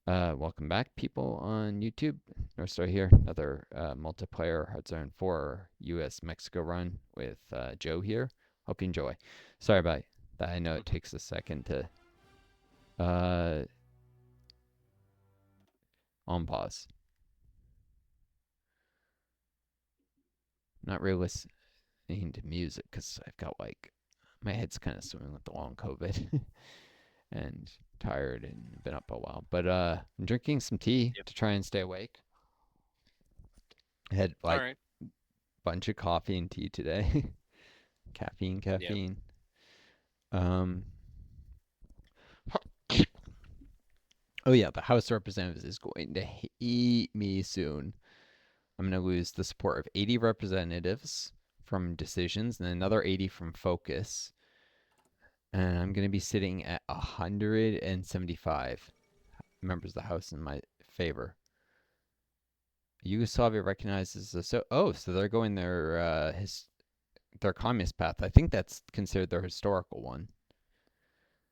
Welcome back, people on YouTube. Northstar here, another multiplayer Hard Zone 4 US-Mexico run with Joe here. Hope you enjoy. Sorry about that. I know it takes a second to uh, on pause. Not really listening to music because I've got my head's kind of swimming with the long COVID and tired and been up a while. But I'm drinking some tea Yep. to try and stay awake. I had All like right. bunch of coffee and tea today. Caffeine, Yep. caffeine. Um, oh yeah, the House of Representatives is going to hate me soon. I'm going to lose the support of 80 representatives from decisions and another 80 from focus. And I'm going to be sitting at 175 members of the House in my favor. Yugoslavia recognizes the so they're going their communist path. I think that's considered their historical one.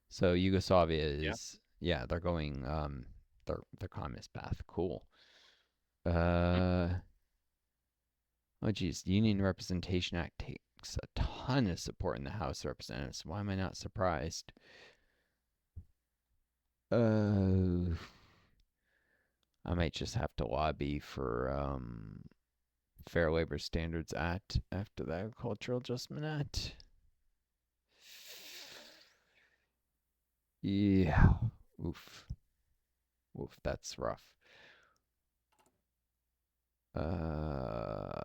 So Yugoslavia Yeah. is, yeah, they're going their communist path. Cool. Uh oh geez, the Union Representation Act takes a ton of support in the House of Representatives. Why am I not surprised? Uh I might just have to lobby for Fair Labor Standards Act after the Agricultural Adjustment Act. Yeah. Oof. Oof, that's rough. Uh,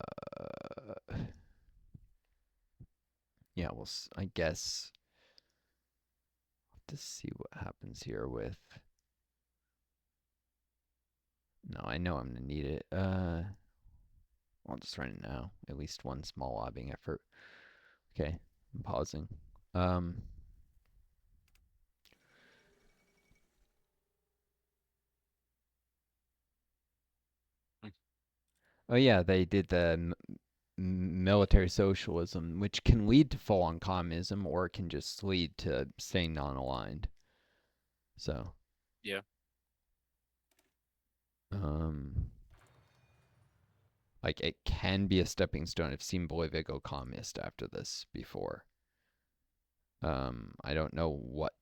yeah, well, I guess to see what happens here with. No, I know I'm gonna need it. I'll just run it now. At least one small lobbying effort. Okay, I'm pausing. Um, Mm. oh yeah, they did the military socialism, which can lead to full-on communism, or it can just lead to staying non-aligned. So, Yeah. um, like it can be a stepping stone. I've seen Bolivia go communist after this before. I don't know what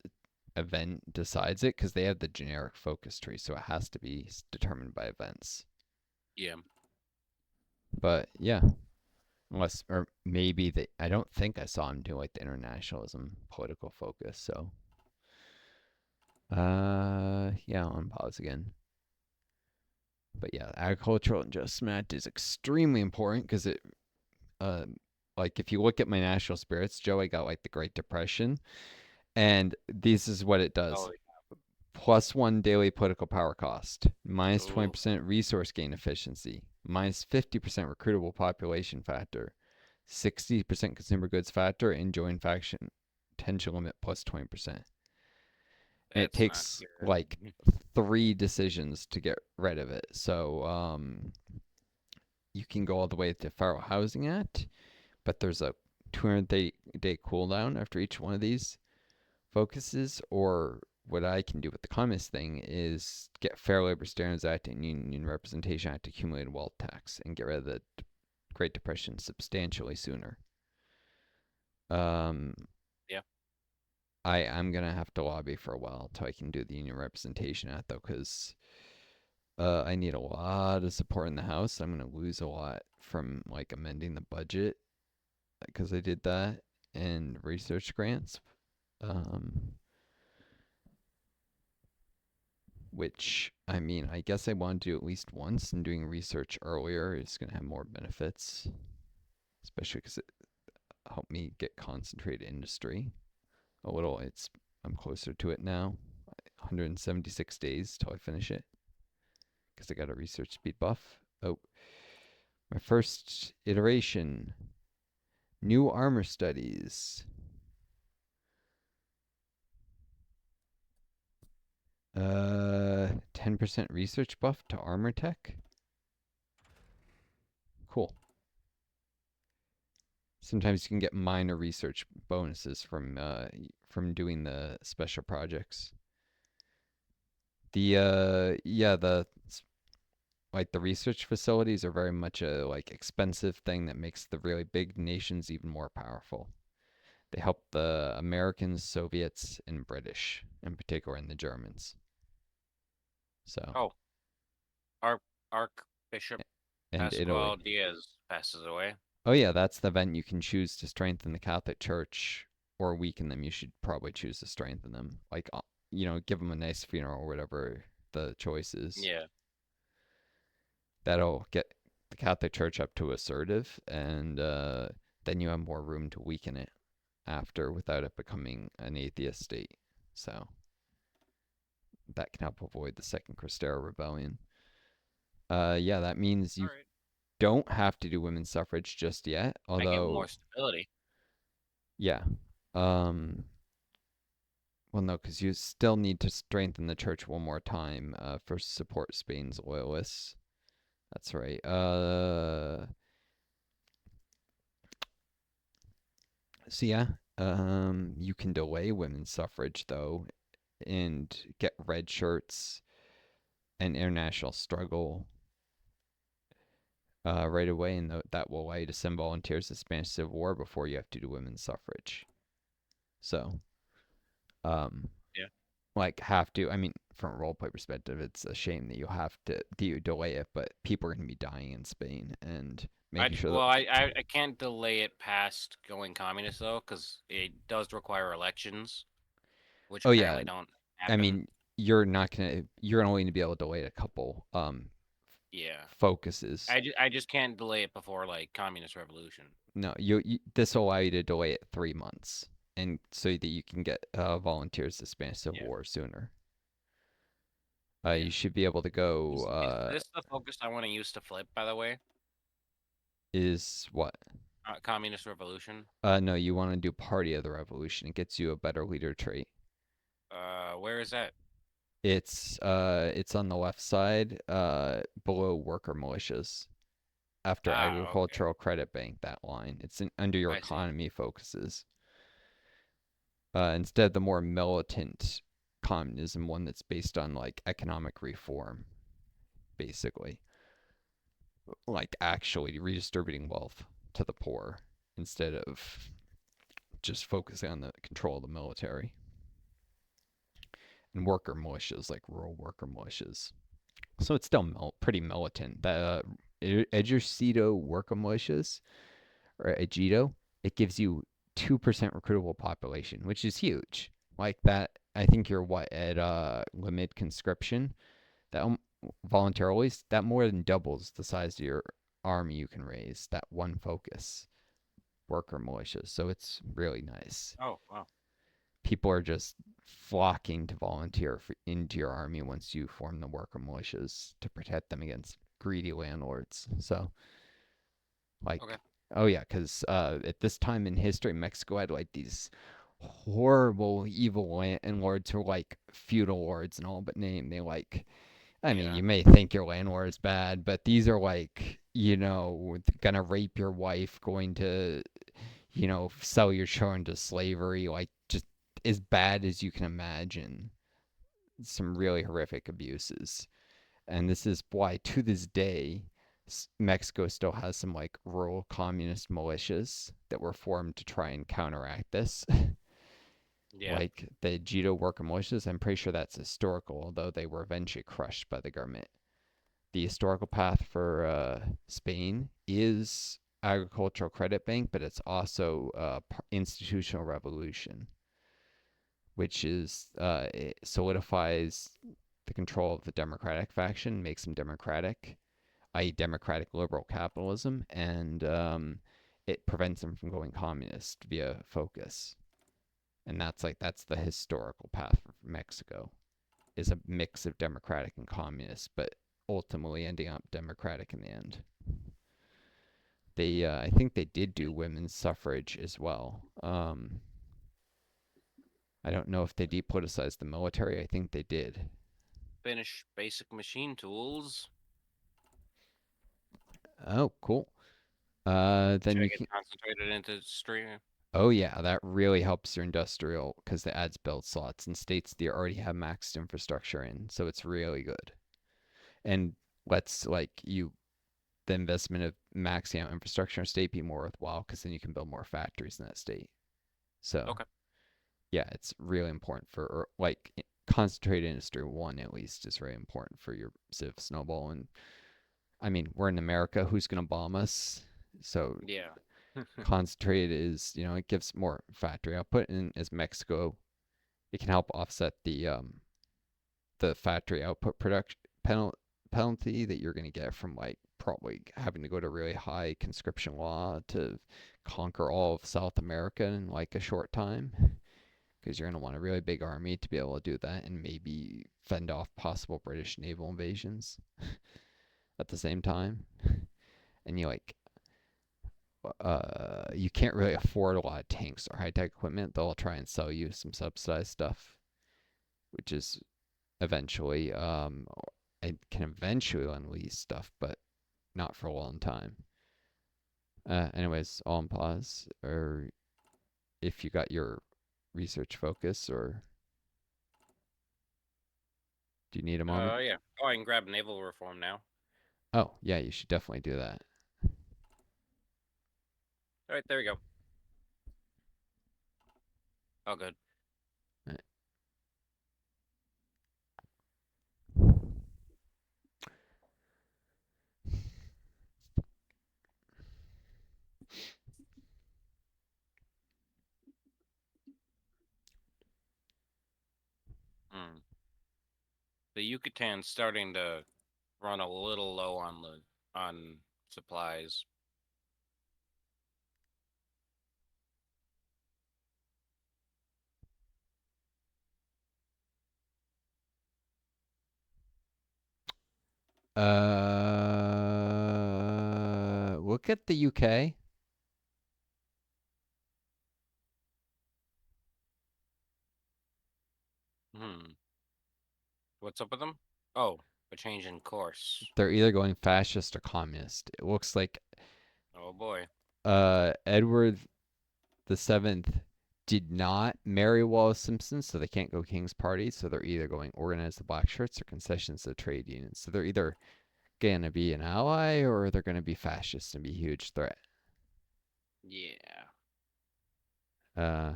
event decides it because they have the generic focus tree, so it has to be determined by events. Yeah. But yeah, unless or maybe they. I don't think I saw him do like the internationalism political focus. So, yeah, on pause again. But yeah, agricultural adjustment is extremely important because it, uh, like if you look at my national spirits, Joe, I got like the Great Depression, and this is what it does: Oh. +1 daily political power cost, minus Oh. 20% resource gain efficiency, minus 50% recruitable population factor, 60% consumer goods factor, and joint faction tension limit +20%. And it That's not takes like good. 3 decisions to get rid of it. So you can go all the way to Federal Housing Act, but there's a 200-day cooldown after each one of these focuses, or what I can do with the communist thing is get Fair Labor Standards Act and Union Representation Act accumulated wealth tax and get rid of the Great Depression substantially sooner. Um, Yeah. I'm gonna have to lobby for a while till I can do the Union Representation Act though, because I need a lot of support in the House. I'm gonna lose a lot from like amending the budget because I did that and research grants. Um, which I mean, I guess I want to do at least once, and doing research earlier is going to have more benefits, especially because it helped me get concentrated industry a little. I'm closer to it now. 176 days till I finish it because I got a research speed buff. Oh, my first iteration. New armor studies. 10% research buff to armor tech. Cool. Sometimes you can get minor research bonuses from doing the special projects. Yeah, like the research facilities are very much a like expensive thing that makes the really big nations even more powerful. They help the Americans, Soviets, and British, in particular, and the Germans. So, Oh, Arch Archbishop and Italy. Pascual Diaz passes away. Oh yeah, that's the event you can choose to strengthen the Catholic Church or weaken them. You should probably choose to strengthen them. Like, give them a nice funeral or whatever the choice is. Yeah. That'll get the Catholic Church up to assertive, and then you have more room to weaken it after without it becoming an atheist state. So that can help avoid the Second Cristero Rebellion. Yeah, that means All you right. don't have to do women's suffrage just yet. I get Although, more stability. yeah, um, well, no, because you still need to strengthen the church one more time for support Spain's loyalists. That's right. So yeah, you can delay women's suffrage though, and get red shirts and international struggle right away, and that will allow you to send volunteers to the Spanish Civil War before you have to do women's suffrage. So, um, Yeah. like have to. I mean, from a roleplay perspective, it's a shame that you delay it, but people are going to be dying in Spain, and making sure that. I can't delay it past going communist though, because it does require elections, which Oh yeah, apparently don't I happen. mean, you're only going to be able to delay a couple Yeah. focuses. I just can't delay it before like communist revolution. No, this will allow you to delay it 3 months, and so that you can get volunteers to Spanish Civil Yeah. War sooner. Yeah. You should be able to go. Is this the focus I want to use to flip, by the way? Is what? Communist revolution. No, you want to do Party of the Revolution. It gets you a better leader trait. Where is that? It's on the left side, below worker militias. After Ah, okay. agricultural credit bank, that line. Under your I see. economy focuses. Instead, the more militant communism, one that's based on like economic reform, basically, like actually redistributing wealth to the poor instead of just focusing on the control of the military and worker militias, like rural worker militias. So it's still pretty militant. The Ejercito worker militias, or Ejido, it gives you 2% recruitable population, which is huge. Like that, I think you're what at limit conscription. That voluntarily, that more than doubles the size of your army you can raise. That one focus, worker militias. So it's really nice. Oh, wow. People are just flocking to volunteer into your army once you form the worker militias to protect them against greedy landlords. So, Okay. like, oh yeah, because at this time in history, Mexico had like these horrible, evil landlords who were like feudal lords and all but name. They like, I mean, Yeah. you may think your landlord is bad, but these are like, gonna rape your wife, going to, sell your children to slavery, like just as bad as you can imagine. Some really horrific abuses. And this is why, to this day, Mexico still has some like rural communist militias that were formed to try and counteract this. Yeah. Like the Jito worker militias, I'm pretty sure that's historical, although they were eventually crushed by the government. The historical path for Spain is agricultural credit bank, but it's also institutional revolution, which is it solidifies the control of the democratic faction, makes them democratic, i.e., democratic liberal capitalism, and it prevents them from going communist via focus. And that's the historical path for Mexico, is a mix of democratic and communist, but ultimately ending up democratic in the end. I think they did do women's suffrage as well. I don't know if they depoliticized the military. I think they did. Finish basic machine tools. Oh, cool. Then Should I you get can. concentrated into stream? Oh yeah, that really helps your industrial because it adds build slots in states that you already have maxed infrastructure in, so it's really good. And lets like you the investment of maxing out infrastructure in a state be more worthwhile because then you can build more factories in that state. So Okay. yeah, it's really important for like concentrated industry one at least is very important for your civ snowball. And I mean, we're in America, who's gonna bomb us? So Yeah. concentrated is, it gives more factory output, and as Mexico, it can help offset the factory output production penalty that you're going to get from like probably having to go to really high conscription law to conquer all of South America in like a short time, because you're going to want a really big army to be able to do that and maybe fend off possible British naval invasions at the same time. And you can't really afford a lot of tanks or high tech equipment. They'll try and sell you some subsidized stuff, which is eventually it can eventually unleash stuff, but not for a long time. Anyways, all on pause, or if you got your research focus, or do you need a moment? Yeah. Oh, I can grab naval reform now. Oh, yeah, you should definitely do that. All right, there we go. Oh, good. Right. Hmm. The Yucatan's starting to run a little low on the on supplies. Look at the UK. Hmm. What's up with them? Oh, a change in course. They're either going fascist or communist. It looks like Oh boy. Edward the Seventh did not marry Wallace Simpson, so they can't go King's Party. So they're either going organize the black shirts or concessions to the trade unions. So they're either going to be an ally or they're going to be fascist and be a huge threat. Yeah. Uh,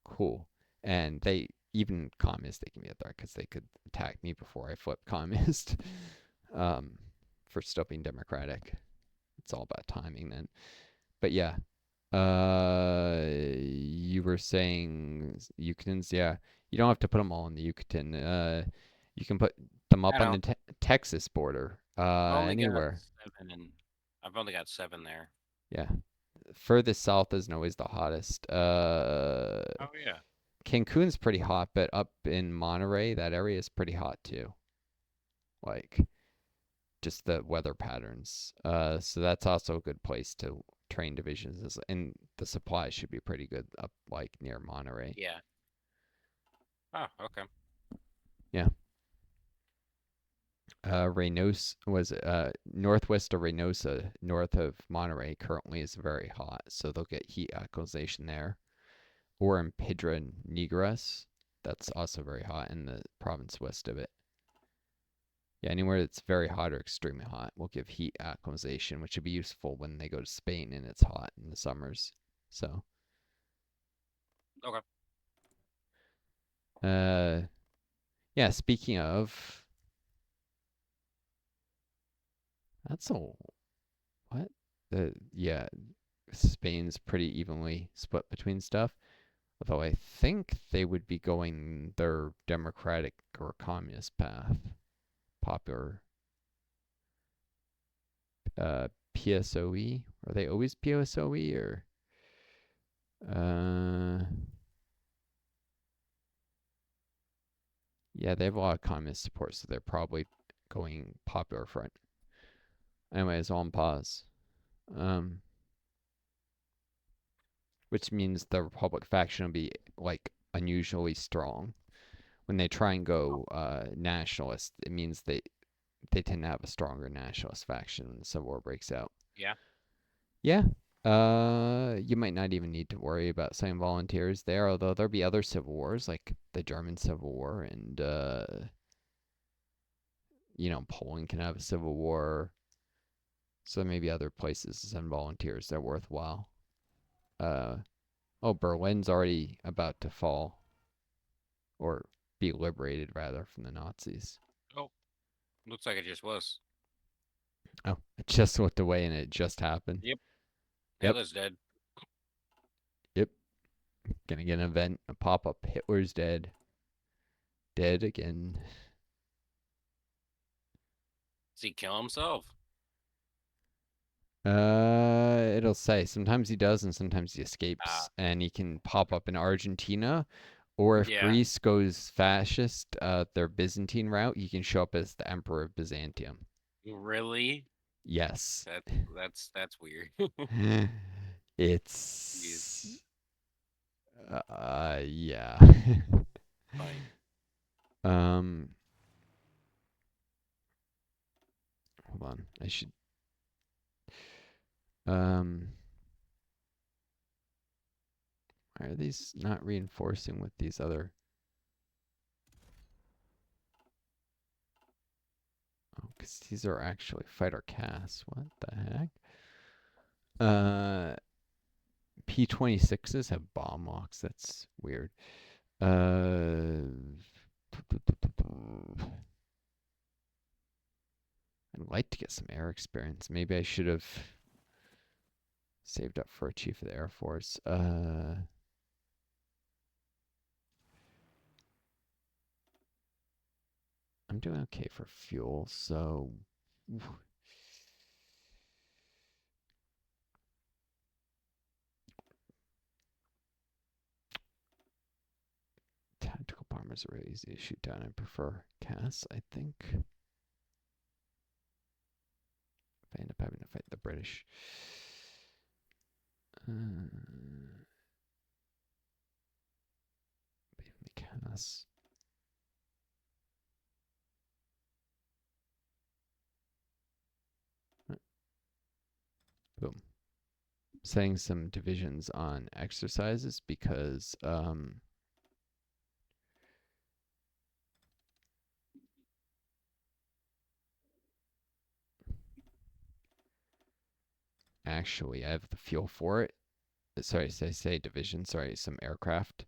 cool. And they even communists they can be a threat because they could attack me before I flip communist. um, for still being democratic. It's all about timing then. But yeah, you were saying Yucatans, yeah. You don't have to put them all in the Yucatan. You can put them I up on know. the Texas border. I've only got Anywhere. 7 and I've only got 7 there. Yeah. Furthest south isn't always the hottest. Oh yeah. Cancun's pretty hot, but up in Monterey, that area is pretty hot too. Like just the weather patterns. So that's also a good place to train divisions, and the supplies should be pretty good up like near Monterey. Yeah. Oh, okay. Yeah. Reynosa was northwest of Reynosa, north of Monterey, currently is very hot, so they'll get heat acclimation there. Or in Piedra Negras, that's also very hot in the province west of it. Yeah, anywhere that's very hot or extremely hot will give heat acclimation, which would be useful when they go to Spain and it's hot in the summers. So, Okay. uh, yeah. Speaking of, that's a what? Yeah, Spain's pretty evenly split between stuff. Although I think they would be going their democratic or communist path. Popular PSOE. Are they always PSOE or uh yeah, they have a lot of communist support, so they're probably going popular front. Anyways, on pause. Um which means the Republic faction will be like unusually strong. When they try and go nationalist, it means they tend to have a stronger nationalist faction when the Civil War breaks out. Yeah. Yeah. You might not even need to worry about sending volunteers there, although there'll be other civil wars, like the German Civil War, and Poland can have a civil war. So maybe other places to send volunteers that are worthwhile. Uh, oh, Berlin's already about to fall, or be liberated rather from the Nazis. Oh, looks like it just was. Oh, I just looked away and it just happened. Yep. Yep, Hitler's dead. yep. Gonna get an event, a pop up. Hitler's dead. Dead again. Does he kill himself? It'll say sometimes he does and sometimes he Ah, escapes, and he can pop up in Argentina, or if yeah. Greece goes fascist, their Byzantine route, he can show up as the Emperor of Byzantium. Really? Yes, That that's weird. Jeez. it's yeah. Funny. um, hold on, I should um. Why are these not reinforcing with these other? Oh, because these are actually fighter casts. What the heck? Uh, P-26s have bomb locks. That's weird. I'd like to get some air experience. Maybe I should have saved up for a chief of the Air Force. I'm doing okay for fuel, so tactical bombers are really easy to shoot down. I prefer CAS, I think. If I end up having to fight the British. The CAS. Boom. Setting some divisions on exercises because actually I have the fuel for it. Sorry, I say division. Sorry, some aircraft.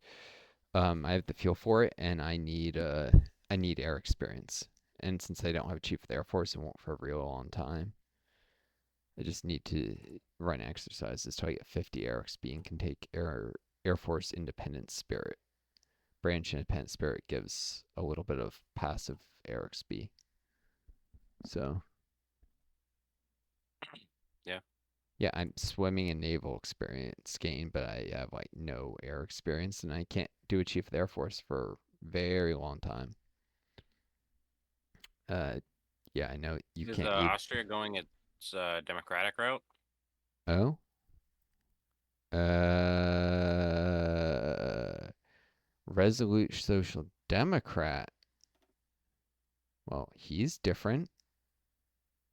I have the fuel for it, and I need air experience. And since I don't have a chief of the Air Force and won't for a real long time, I just need to run exercises till I get 50 air XP and can take Air Force Independent Spirit. Branch Independent Spirit gives a little bit of passive air XP. So Yeah. yeah, I'm swimming and naval experience gain, but I have like no air experience, and I can't do a chief of the Air Force for a very long time. Uh, yeah, I know you Is can't. Austria going its democratic route? Oh, Resolute Social Democrat. Well, he's different.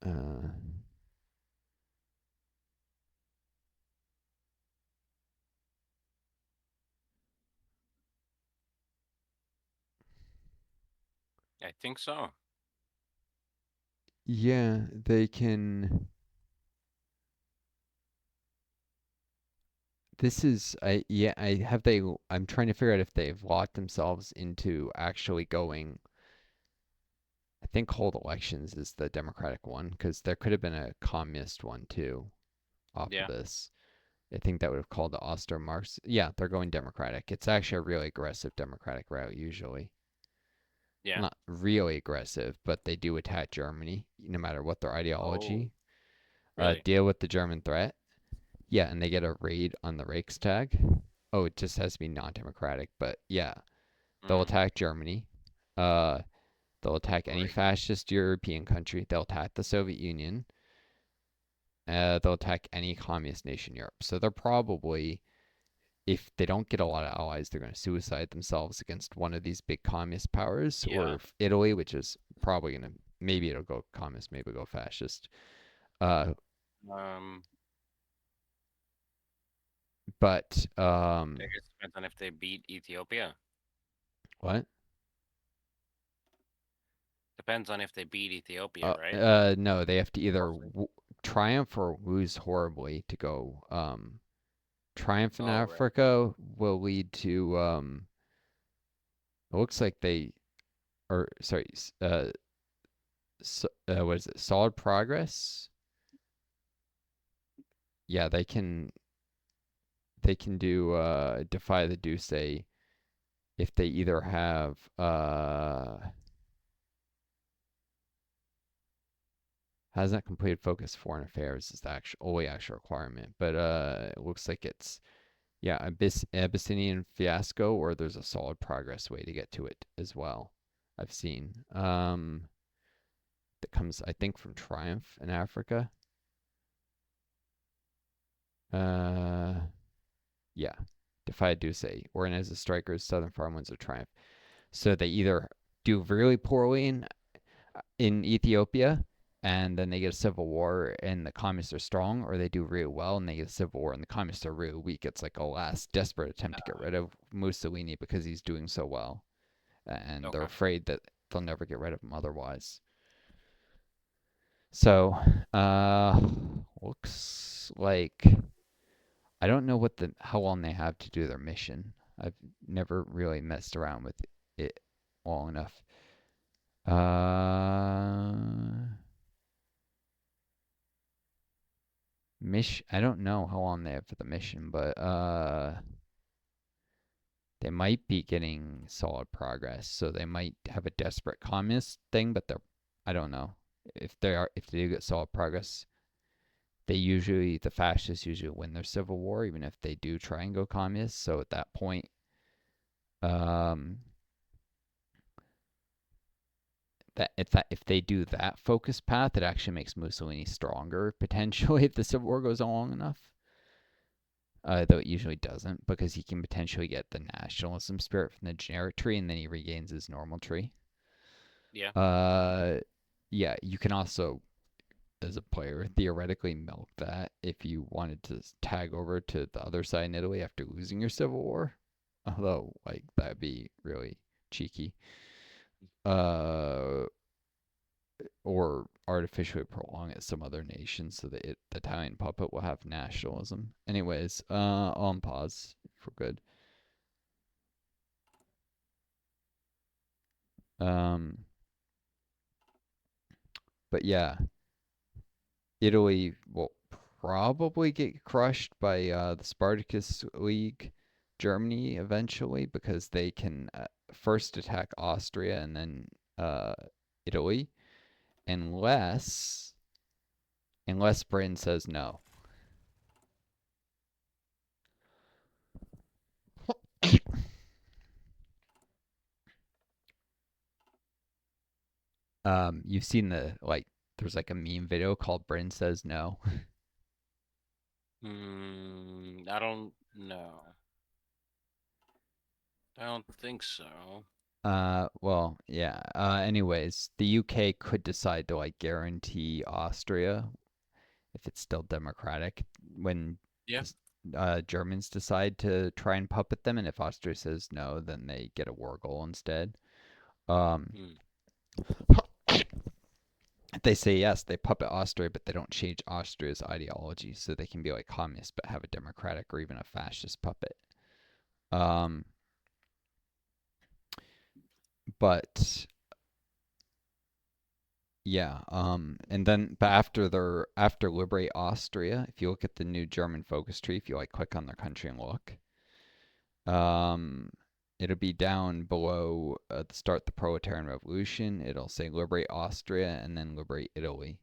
Uh, I think so. yeah, they can. This is I yeah I have they. I'm trying to figure out if they've locked themselves into actually going. I think hold elections is the Democratic one because there could have been a communist one too off of Yeah. this. I think that would have called the Oster Marx. Yeah, they're going Democratic. It's actually a really aggressive Democratic route usually. Yeah. Well, not really aggressive, but they do attack Germany no matter what their Oh, ideology. really? Deal with the German threat. Yeah, and they get a raid on the Reichstag. Oh, it just has to be non-democratic, but yeah, they'll Mm, attack Germany. Uh, they'll attack any right. fascist European country. They'll attack the Soviet Union. They'll attack any communist nation in Europe. So they're probably, if they don't get a lot of allies, they're going to suicide themselves against one of these big communist powers, or Yeah. if Italy, which is probably going to, maybe it'll go communist, maybe it'll go fascist. Uh, Um, But I guess it depends on if they beat Ethiopia. what? Depends on if they beat Ethiopia, right? No, they have to either Mostly. triumph or lose horribly to go. Triumph in Oh, right. Africa will lead to. It looks like they or sorry. What is it? Solid progress. Yeah, they can do defy the Duce if they either have has not completed focus foreign affairs is the actual only actual requirement, but it looks like it's yeah Abyssinian fiasco or there's a solid progress way to get to it as well. I've seen that comes I think from Triumph in Africa. Uh, yeah, defy Duce organize the strikers southern farmlands of Triumph. So they either do really poorly in Ethiopia, and then they get a civil war, and the communists are strong, or they do really well and they get a civil war, and the communists are really weak. It's like a last desperate attempt to get rid of Mussolini because he's doing so well, and they're Okay. afraid that they'll never get rid of him otherwise. So, looks like I don't know what the how long they have to do their mission. I've never really messed around with it long enough. Uh, I don't know how long they have for the mission, but they might be getting solid progress. So they might have a desperate communist thing, but they're I don't know. If they do get solid progress, the fascists usually win their civil war, even if they do try and go communist. So at that point, um if they do that focus path, it actually makes Mussolini stronger potentially if the civil war goes on long enough. Though it usually doesn't, because he can potentially get the nationalism spirit from the generic tree, and then he regains his normal tree. Yeah. Uh, yeah, you can also, as a player, theoretically milk that if you wanted to tag over to the other side in Italy after losing your civil war. Although, like, that'd be really cheeky. Uh, or artificially prolong it some other nation so that the Italian puppet will have nationalism. Anyways, on pause for good. Um, but yeah, Italy will probably get crushed by the Spartacus League, Germany eventually because they can first attack Austria and then uh, Italy, unless Britain says no. You've seen there's like a meme video called Britain says no. I don't know. I don't think so. Well, yeah. Anyways, the UK could decide to like guarantee Austria if it's still democratic when Yeah. Germans decide to try and puppet them, and if Austria says no, then they get a war goal instead. Um, Hmm. if they say yes, they puppet Austria, but they don't change Austria's ideology, so they can be like communist but have a democratic or even a fascist puppet. Um, but yeah, and then but after liberate Austria, if you look at the new German focus tree, if you like click on their country and look, um, it'll be down below the start the proletarian revolution. It'll say liberate Austria and then liberate Italy.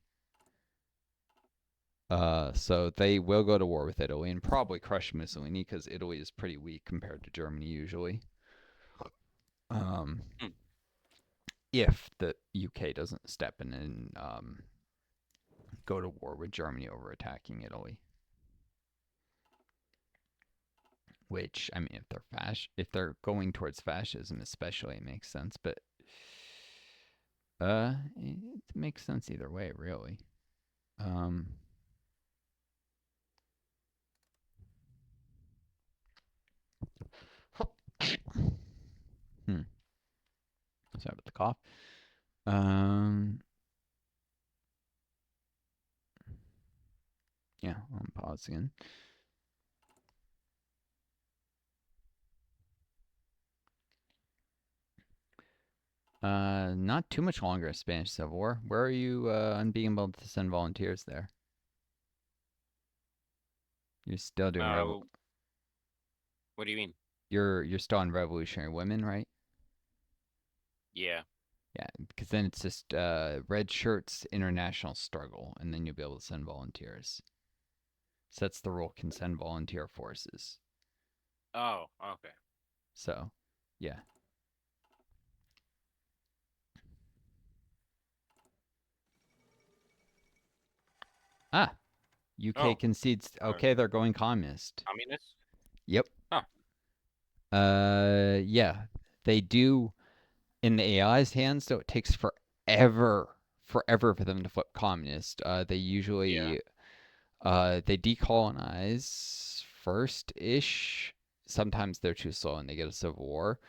So they will go to war with Italy and probably crush Mussolini because Italy is pretty weak compared to Germany usually. Um, Hmm. if the UK doesn't step in and go to war with Germany over attacking Italy. Which I mean, if they're going towards fascism, especially, it makes sense. But it makes sense either way, really. Um, fuck off. Um, yeah, I'm pausing. Not too much longer. Spanish Civil War. Where are you on being able to send volunteers there? You're still doing Uh, what do you mean? you're still on Revolutionary Women, right? Yeah. Yeah, because then it's just red shirts international struggle, and then you'll be able to send volunteers. So that's the rule. Can send volunteer forces. Oh, okay. So, yeah. Ah, UK Oh, concedes. uh, Okay, they're going communist. communist? Yep. Huh. Yeah, they do in the AI's hands, though it takes forever for them to flip communist. They Yeah. usually they decolonize first ish. Sometimes they're too slow and they get a civil war.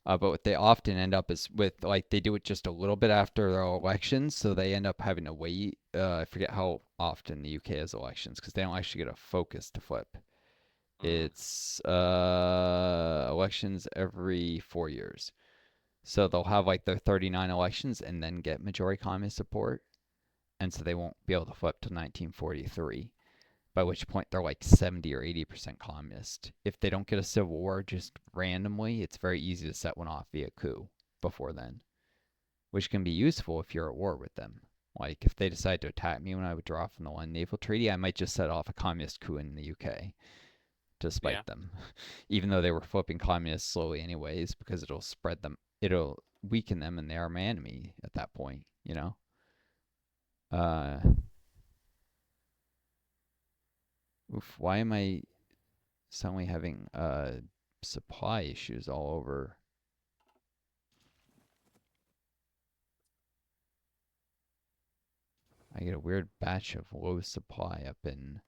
But what they often end up is with like they do it just a little bit after their elections, so they end up having to wait. I forget how often the UK has elections because they don't actually get a focus to flip. Mm. It's elections every 4 years. So they'll have like their 39 elections and then get majority communist support. And so they won't be able to flip to 1943, by which point they're like 70 or 80% communist. If they don't get a civil war just randomly, it's very easy to set one off via coup before then, which can be useful if you're at war with them. Like if they decide to attack me when I withdraw from the London Naval Treaty, I might just set off a communist coup in the UK to Yeah. spite them, even though they were flipping communists slowly anyways, because it'll spread them, it'll weaken them, and they are my enemy at that point. You know. Uh, oof. Why am I suddenly having supply issues all over? I get a weird batch of low supply up in.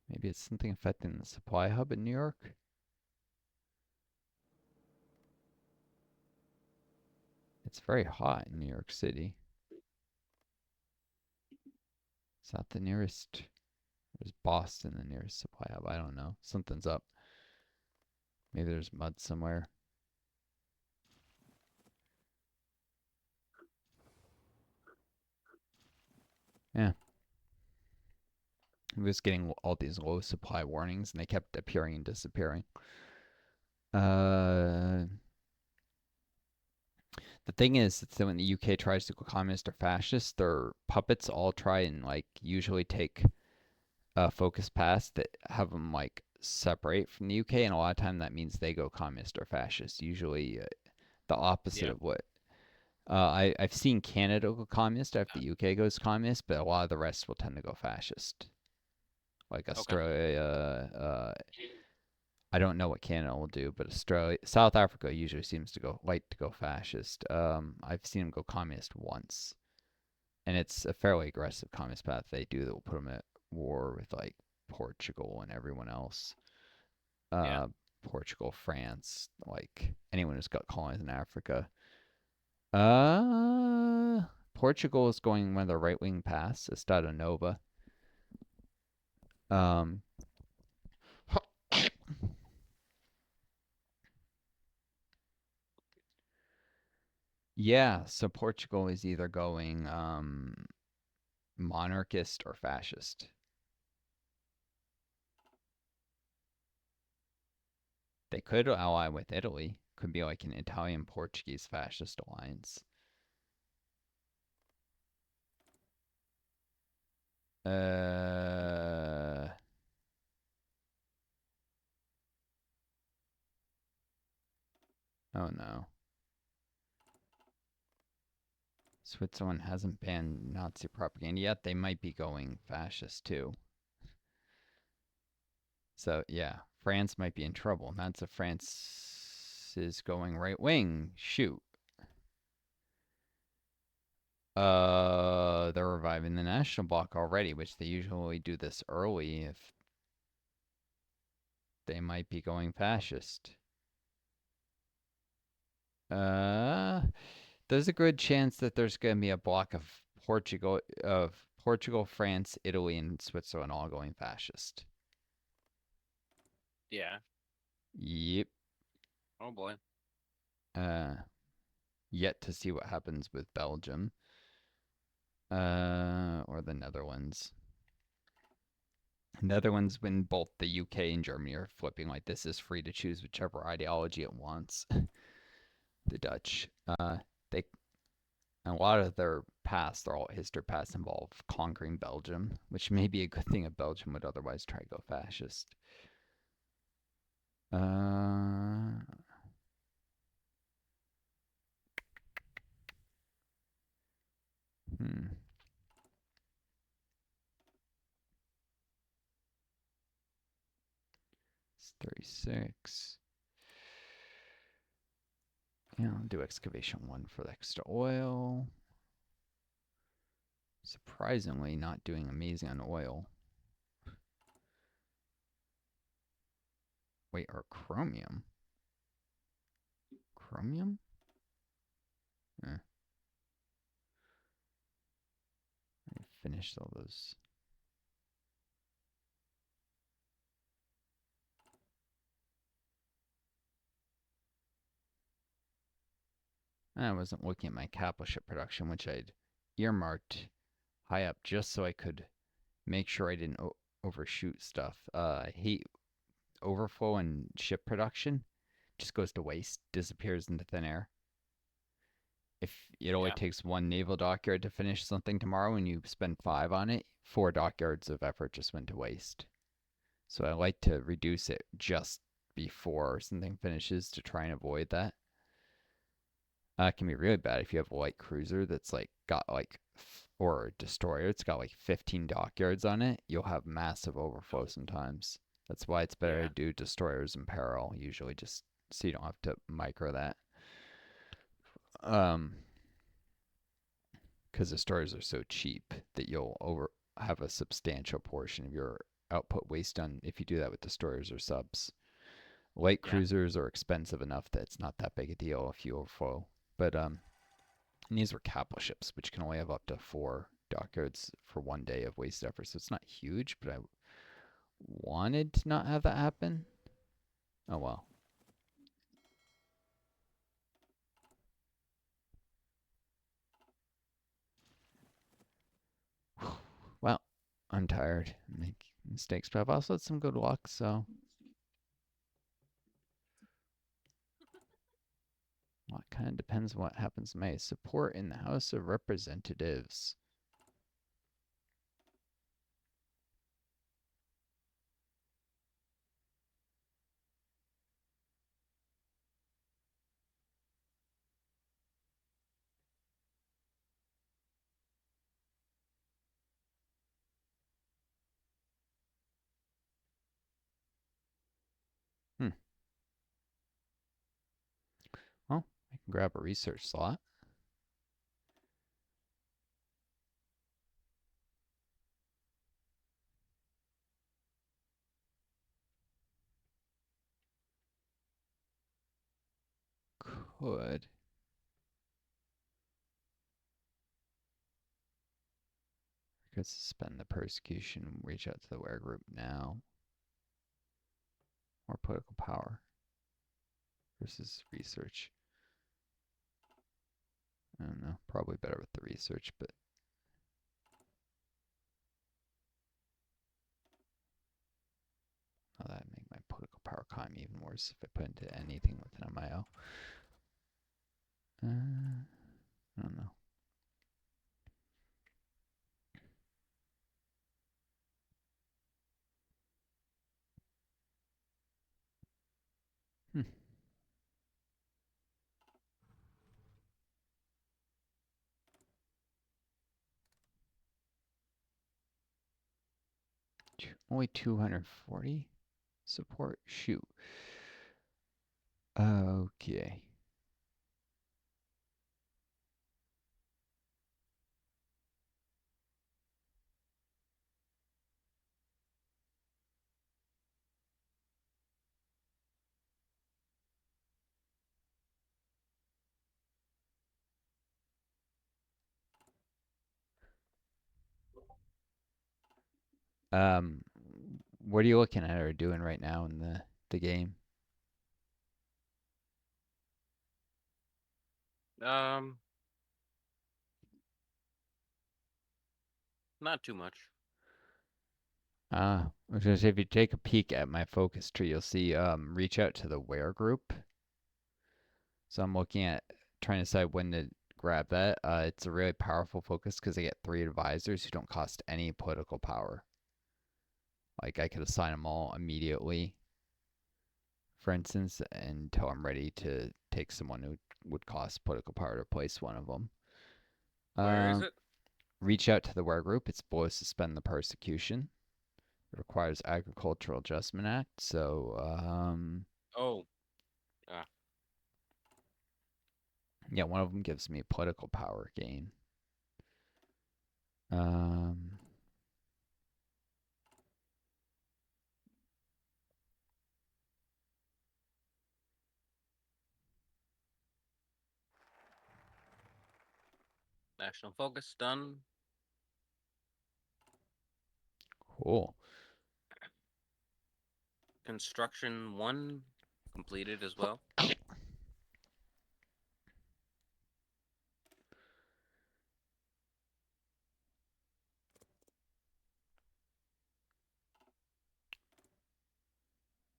Maybe it's something affecting the supply hub in New York. It's very hot in New York City. Is that the nearest? Or is Boston the nearest supply hub? I don't know. Something's up. Maybe there's mud somewhere. Yeah. I was getting all these low supply warnings and they kept appearing and disappearing. Uh, the thing is that when the UK tries to go communist or fascist, their puppets all try and like usually take focus paths that have them like separate from the UK, and a lot of time that means they go communist or fascist. Usually the opposite Yeah. of what I've seen Canada go communist after the UK goes communist, but a lot of the rest will tend to go fascist. Like Okay. Australia, I don't know what Canada will do, but Australia, South Africa usually seems to go like to go fascist. I've seen them go communist once, and it's a fairly aggressive communist path they do that will put them at war with like Portugal and everyone else. Yeah. Uh, Portugal, France, like anyone who's got colonies in Africa. Uh, Portugal is going one of the right wing paths, Estado Nova. Um, yeah, so Portugal is either going monarchist or fascist. They could ally with Italy. Could be like an Italian Portuguese fascist alliance. Uh oh no. Switzerland hasn't banned Nazi propaganda yet. They might be going fascist too. So yeah, France might be in trouble. And that's if France is going right wing. Shoot. They're reviving the national bloc already, which they usually do this early if they might be going fascist. Uh, there's a good chance that there's going to be a block of Portugal, France, Italy, and Switzerland all going fascist. Yeah. Yep. Oh boy. Uh, yet to see what happens with Belgium. Or the Netherlands. Netherlands, when both the UK and Germany are flipping like this is free to choose whichever ideology it wants. The Dutch, they a lot of their past, their alt history past, involve conquering Belgium, which may be a good thing if Belgium would otherwise try to go fascist. Uh, hmm. It's 36. Yeah, I'll do excavation 1 for the extra oil. Surprisingly, not doing amazing on oil. Wait, or chromium? Chromium? Eh, I finished all those. I wasn't looking at my capital ship production, which I'd earmarked high up just so I could make sure I didn't overshoot stuff. I hate overflow and ship production. Just goes to waste, disappears into thin air. If it only Yeah. takes one naval dockyard to finish something tomorrow and you spend 5 on it, 4 dockyards of effort just went to waste. So I like to reduce it just before something finishes to try and avoid that. It can be really bad if you have a light cruiser that's like got like or a destroyer. It's got like 15 dockyards on it. You'll have massive overflow sometimes. That's why it's better to Yeah. do destroyers in parallel, usually, just so you don't have to micro that. Um, because destroyers are so cheap that you'll over have a substantial portion of your output waste on if you do that with destroyers or subs. Light Yeah. cruisers are expensive enough that it's not that big a deal if you overflow. But and these were capital ships, which can only have up to 4 dockyards for 1 day of waste effort. So it's not huge, but I wanted to not have that happen. Oh well. Well, I'm tired. Make mistakes, but I've also had some good luck, so well, it kind of depends on what happens May. Support in the House of Representatives. Hmm. Well, I can grab a research slot. Could. Could suspend the persecution, reach out to the WARE group now. Or political power versus research. I don't know. Probably better with the research, but oh, that'd make my political power climb even worse if I put into anything with an MIO. I don't know. Hmm. 240 support. Shoot. Okay. Um, what are you looking at or doing right now in the game? Um, not too much. I was gonna say if you take a peek at my focus tree, you'll see reach out to the where group. So I'm looking at trying to decide when to grab that. It's a really powerful focus because I get 3 advisors who don't cost any political power. Like I could assign them all immediately, for instance, until I'm ready to take someone who would cost political power to replace one of them. Where is Um, it? reach out to the where group. It's below suspend the persecution. It requires Agricultural Adjustment Act. So Oh, ah, yeah, one of them gives me political power gain. Um, national focus done. cool. Construction one completed as well.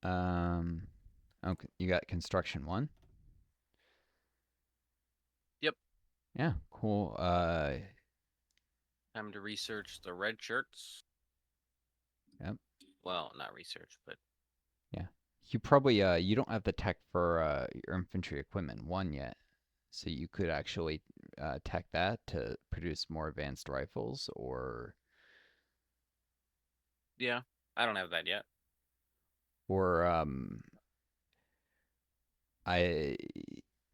Um, okay, you got construction one. Yep. Yeah, cool. Time to research the red shirts. Yep, Well, not research, but yeah. You probably you don't have the tech for your infantry equipment one yet, so you could actually tech that to produce more advanced rifles, yeah, I don't have that yet. or I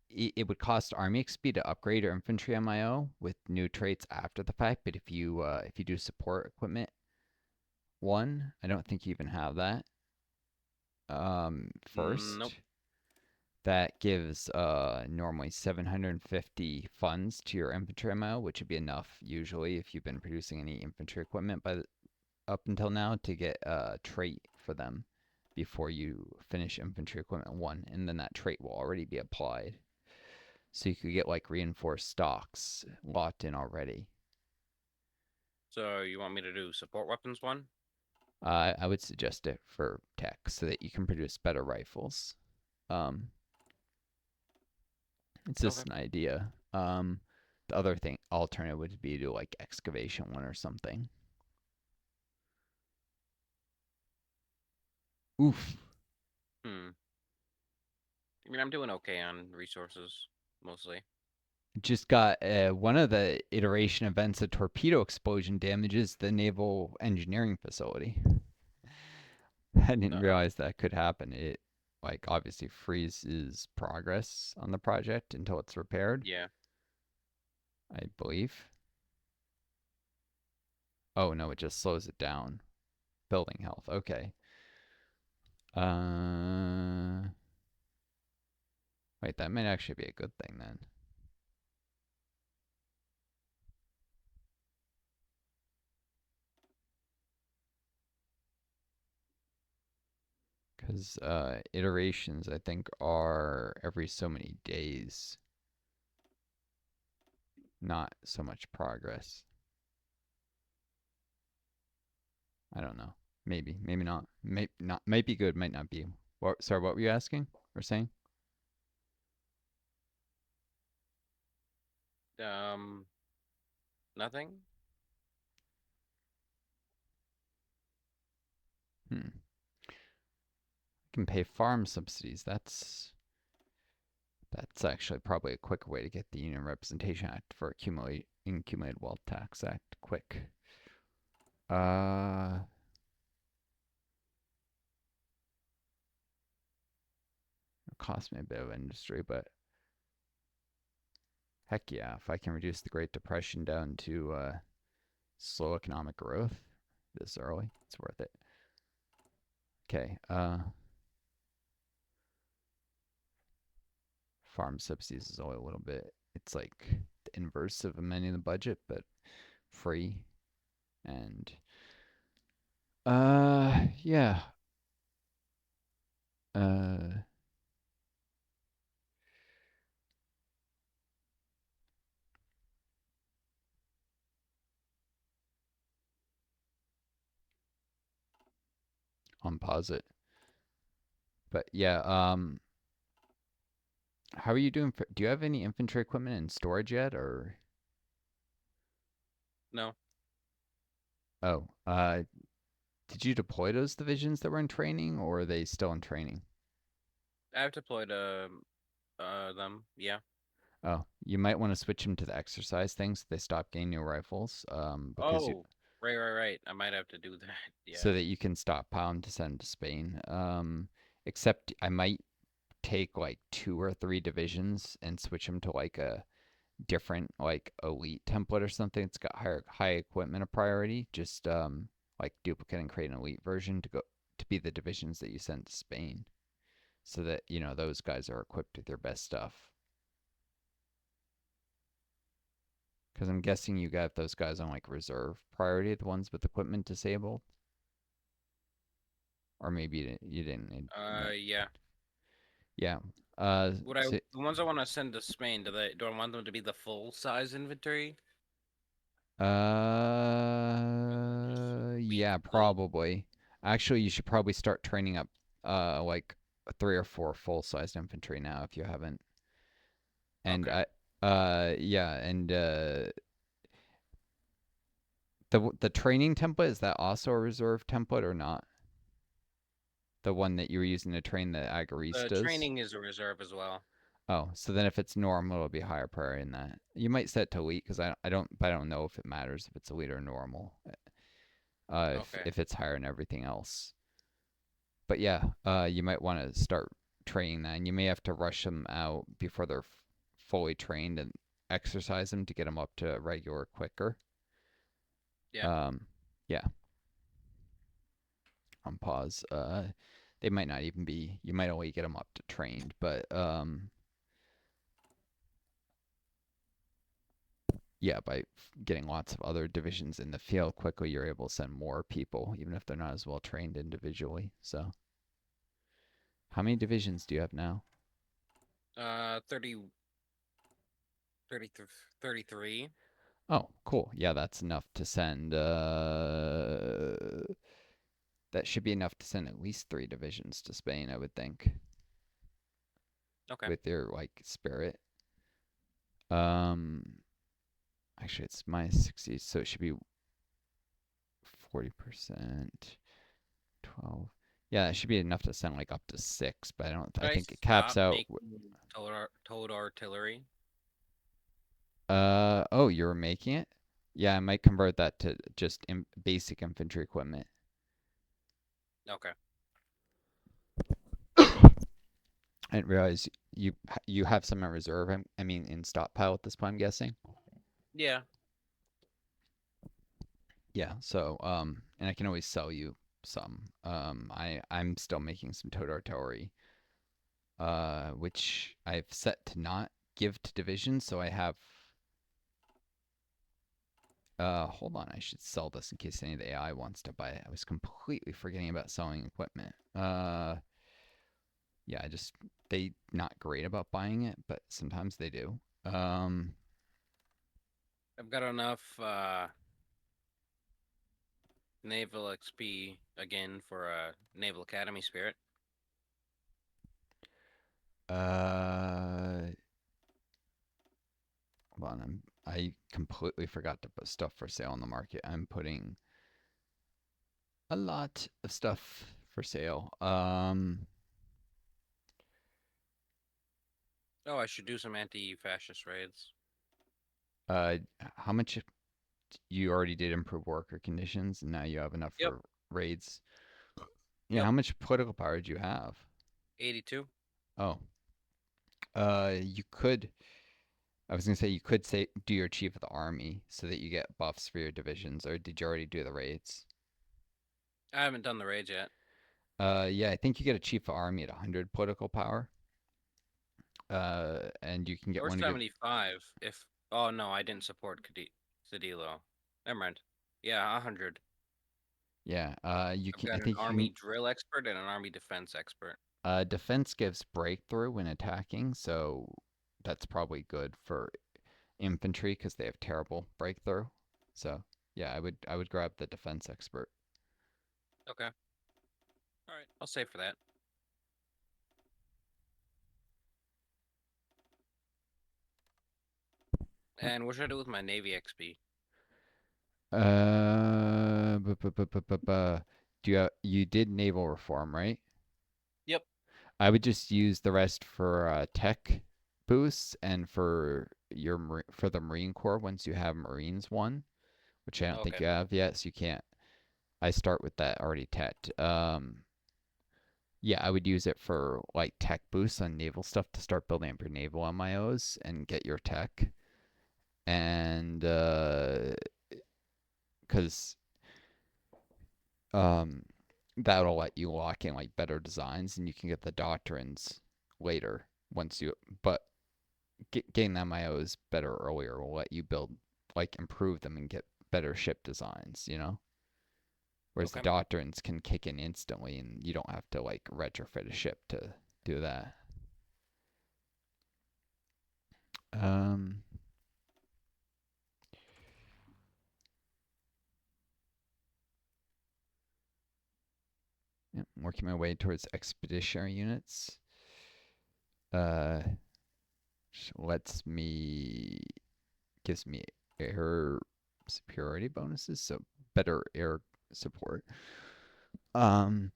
it would cost army XP to upgrade your infantry MIO with new traits after the fact, but if you do support equipment one, I don't think you even have that. Nope. First, that gives normally 750 funds to your infantry MO, which would be enough usually if you've been producing any infantry equipment up until now to get a trait for them before you finish infantry equipment one, and then that trait will already be applied. So you could get like reinforced stocks locked in already. So you want me to do support weapons one? I would suggest it for tech so that you can produce better rifles. Um, it's Okay. just an idea. The other thing alternative would be to like excavation one or something. Oof. Hmm. I mean, I'm doing okay on resources mostly. Just got one of the iteration events. A torpedo explosion damages the naval engineering facility. I didn't Uh-oh. realize that could happen. It like obviously freezes progress on the project until it's repaired, Yeah. I believe. Oh no, it just slows it down. Building health. Okay. Uh, wait, that might actually be a good thing then, because iterations I think are every so many days, not so much progress. I don't know. Maybe, maybe not. Maybe not. Might be good. Might not be. What? Sorry, what were you asking or saying? Um, nothing. Hmm. Can pay farm subsidies. That's actually probably a quicker way to get the Union Representation Act for accumulated wealth tax act quick. Uh, it cost me a bit of industry, but heck yeah, if I can reduce the Great Depression down to slow economic growth this early, it's worth it. Okay, farm subsidies is only a little bit. It's like the inverse of amending the budget, but free and Yeah. Uh, on pause it. But yeah, how are you doing for, do you have any infantry equipment in storage yet or No, oh, did you deploy those divisions that were in training or are they still in training? I've deployed them. Yeah. Oh, you might want to switch them to the exercise thing so they stop getting new rifles, because you Oh, right. I might have to do that. so Yeah. that you can stockpile them to send to Spain. Except I might take like two or three divisions and switch them to like a different like elite template or something. It's got high equipment a priority. Just like duplicate and create an elite version to go to be the divisions that you send to Spain, so that you know those guys are equipped with their best stuff. Because I'm guessing you got those guys on like reserve priority, the ones with equipment disabled, or maybe you didn't. Yeah. Yeah. The ones I want to send to Spain, do I want them to be the full size inventory? Just weak Yeah, little. probably. Actually, you should probably start training up, like three or four full-sized infantry now if you haven't. And Okay. yeah, and the training template, is that also a reserve template or not? The one that you were using to train the The agoristas? training is a reserve as well. Oh, so then if it's normal, it'll be higher priority than that. You might set to elite because I don't know if it matters if it's elite or normal. Okay. If it's higher than everything else. But yeah, you might want to start training that, and you may have to rush them out before they're fully trained and exercise them to get them up to regular quicker. Yeah. Um, yeah, on pause. They might not even be. You might only get them up to trained, but yeah, by getting lots of other divisions in the field quickly, you're able to send more people, even if they're not as well trained individually. So, how many divisions do you have now? 30, 30, 33. Oh, cool. Yeah, that's enough to send. That should be enough to send at least three divisions to Spain, I would think, Okay. with your like spirit. Um, actually, it's minus 60, so it should be 40%, 12. Yeah, it should be enough to send like up to six, but I don't. I Should I think it caps stop out. making towed artillery? Oh, you were making it? Yeah, I might convert that to just basic infantry equipment. Okay. I didn't realize you have some in reserve. I mean, in stockpile at this point. I'm guessing. Yeah. Yeah. So, and I can always sell you some. I'm still making some towed artillery, which I've set to not give to divisions. So I have. Hold on. I should sell this in case any of the AI wants to buy it. I was completely forgetting about selling equipment. Yeah, I just they not great about buying it, but sometimes they do. Um, I've got enough naval XP again for a naval academy spirit. uh, Hold on. I completely forgot to put stuff for sale on the market. I'm putting a lot of stuff for sale. Oh, I should do some anti-fascist raids. Uh, how much you already did improve worker conditions, and now you have enough Yep. for raids? Yeah, Yep. how much political power do you have? 82. Oh, you could. I was gonna say you could say do your chief of the army so that you get buffs for your divisions, or did you already do the raids? I haven't done the raids yet. Yeah, I think you get a chief of army at 100 political power. And you can get Or one of your 75 if oh no, I didn't support Cadillo. Never mind. Yeah, 100. Yeah. You I've can. I got an think you army can. drill expert and an army defense expert. Defense gives breakthrough when attacking, so that's probably good for infantry because they have terrible breakthrough. So yeah, I would grab the defense expert. Okay. All right. I'll save for that. Yep. And what should I do with my Navy XP? Do you did naval reform, right? Yep. I would just use the rest for tech boosts and for for the Marine Corps once you have Marines one, which I don't think Okay. you have yet, so you can't. I start with that already tech. Yeah, I would use it for like tech boosts on naval stuff to start building up your naval MIOs and get your tech. And because um, that'll let you lock in like better designs and you can get the doctrines later once you. But getting the MIOs better earlier will let you build like improve them and get better ship designs. Whereas the Okay. doctrines can kick in instantly and you don't have to like retrofit a ship to do that. Um, yeah, working my way towards expeditionary units. Uh, lets me gives me air superiority bonuses, so better air support. Um,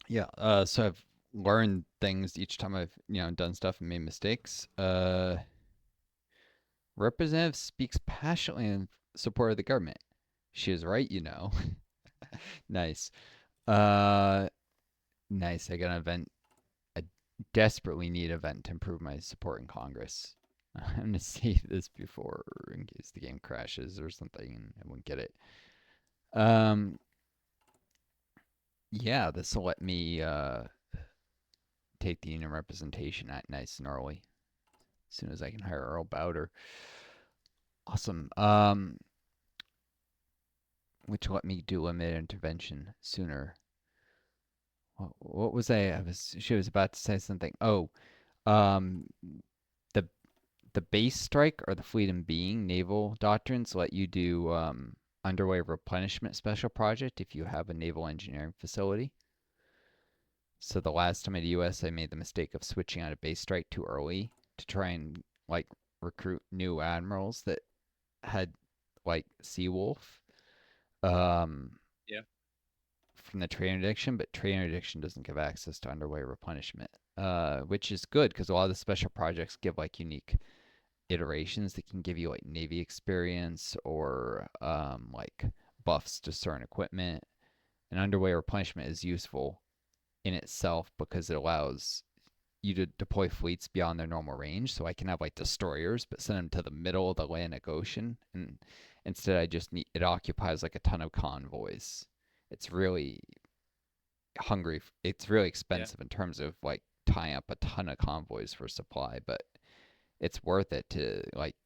yeah. So I've learned things each time I've done stuff and made mistakes. Representative speaks passionately in support of the government. She is right. Nice. Uh, nice. I got an event. I desperately need an event to improve my support in Congress. I'm gonna save this before in case the game crashes or something and I won't get it. Um, yeah, this will let me take the union representation at nice and early as soon as I can hire Earl Bowder. Awesome. Which let me do limited intervention sooner. What was I? She was about to say something. Oh, um, the the base strike or the fleet and being naval doctrines let you do underway replenishment special project if you have a naval engineering facility. So the last time at the U.S., I made the mistake of switching out a base strike too early to try and like recruit new admirals that had like Seawolf um, Yeah. from the trade interdiction, but trade interdiction doesn't give access to underway replenishment, which is good because a lot of the special projects give like unique iterations that can give you like Navy experience or like buffs to certain equipment. And underway replenishment is useful in itself because it allows you to deploy fleets beyond their normal range. So I can have like destroyers, but send them to the middle of the Atlantic Ocean, and instead I just need it occupies like a ton of convoys. It's really hungry. It's really Yeah. expensive in terms of like tying up a ton of convoys for supply, but it's worth it to like